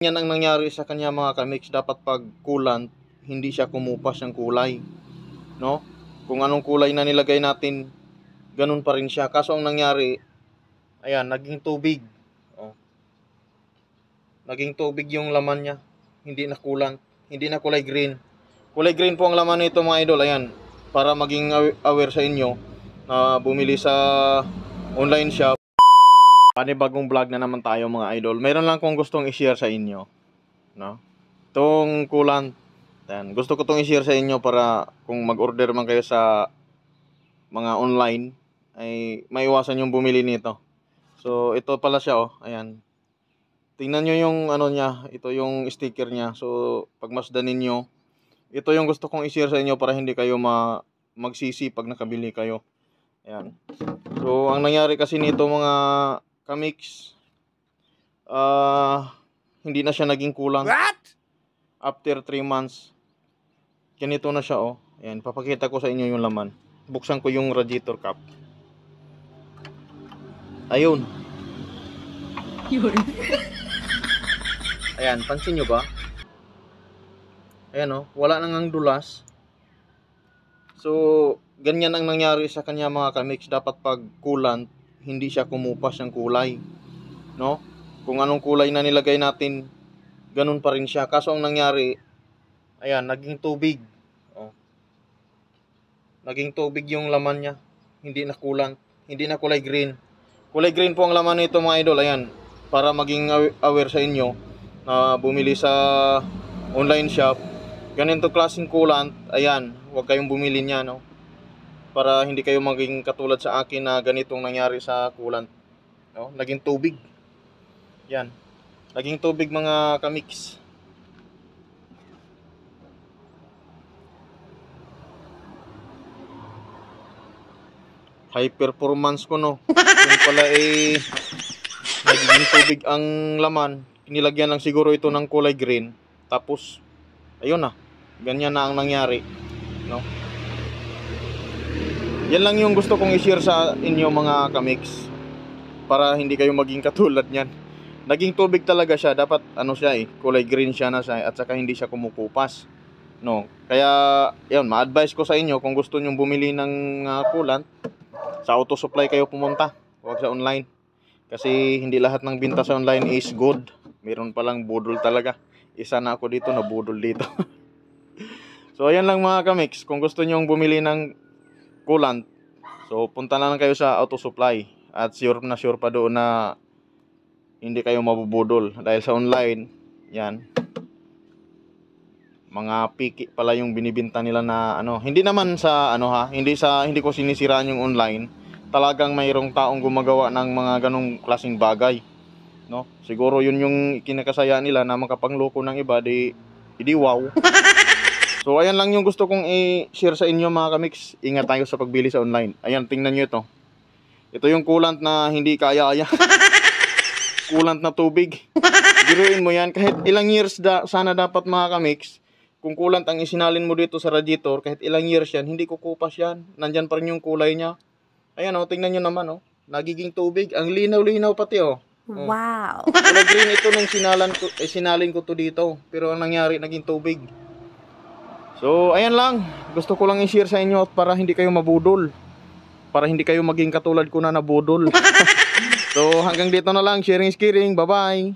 Yan ang nangyari sa kanya mga kamix. Dapat pag coolant, hindi siya kumupas ng kulay, no? Kung anong kulay na nilagay natin, ganun pa rin siya. Kaso ang nangyari, ayan, naging tubig. Oh. Naging tubig yung laman niya. Hindi na coolant, hindi na kulay green. Kulay green po ang laman nito mga idol. Ayan, para maging aware sa inyo na bumili sa online shop. Panibagong vlog na naman tayo mga idol. Meron lang kong gustong i-share sa inyo, no? Itong coolant. Ayan, gusto ko itong i-share sa inyo para kung mag-order man kayo sa mga online ay maiwasan yung bumili nito. So ito pala siya, oh. Ayan. Tingnan nyo yung ano niya, ito yung sticker niya. So pagmasdan ninyo, ito yung gusto kong i-share sa inyo para hindi kayo magsisi pag nakabili kayo. Ayan. So ang nangyari kasi nito mga kamix, hindi na siya naging coolant. What? After 3 months, ganito na siya, oh. Ayan, papakita ko sa inyo yung laman. Buksan ko yung radiator cap. Ayun. Ayan, pansin nyo ba? Ayan, oh, wala nang dulas. So, ganyan ang nangyari sa kanya mga kamix. Dapat pag coolant, hindi siya kumupas ng kulay, no? Kung anong kulay na nilagay natin, ganun pa rin siya. Kaso ang nangyari, ayan, naging tubig. Oh. Naging tubig yung laman niya. Hindi na coolant, hindi na kulay green. Kulay green po ang laman nito mga idol. Ayan, para maging aware sa inyo na bumili sa online shop, ganito klaseng coolant, ayan, huwag kayong bumili niya, no? Para hindi kayo maging katulad sa akin na ganitong nangyari sa coolant, no? Naging tubig. Yan. Naging tubig mga kamix. High performance ko, no? Yung pala naging tubig ang laman. Nilagyan lang siguro ito ng kulay green. Tapos, ayun na. Ganyan na ang nangyari, no? Yan lang yung gusto kong i-share sa inyo mga kamix. Para hindi kayo maging katulad niyan. Naging tubig talaga siya. Dapat ano siya kulay green siya na siya. At saka hindi siya kumukupas, no? Kaya, yun, ma-advise ko sa inyo kung gusto nyo bumili ng coolant, sa auto supply kayo pumunta. Huwag sa online. Kasi hindi lahat ng binta sa online is good. Meron palang budol talaga. Isa na ako dito na budol dito. So ayan lang mga kamix. Kung gusto nyo bumili ng coolant, so punta na lang kayo sa auto supply. At sure na sure pa doon na hindi kayo mabubudol. Dahil sa online, yan, mga piki pala yung binibinta nila na ano. Hindi naman sa ano ha, hindi ko sinisiraan yung online. Talagang mayroong taong gumagawa ng mga ganong klaseng bagay, no? Siguro yun yung kinakasaya nila na makapangloko ng iba, di wow. So ayan lang yung gusto kong i-share sa inyo mga kamix. Ingat tayo sa pagbili sa online. Ayan, tingnan nyo ito. Ito yung coolant na hindi kaya-aya. Coolant na tubig. Biruin mo yan, kahit ilang years sana dapat mga kamix. Kung coolant ang isinalin mo dito sa radiator, kahit ilang years yan, hindi kukupas yan. Nandyan pa rin yung kulay niya. Ayan, oh, tingnan nyo naman, oh. Nagiging tubig. Ang linaw-linaw pati, oh. Wow. Kulay green ito nung sinalin ko to dito. Pero ang nangyari, naging tubig. So, ayan lang. Gusto ko lang i-share sa inyo para hindi kayo mabudol. Para hindi kayo maging katulad ko na nabudol. So, hanggang dito na lang. Sharing is caring. Bye-bye.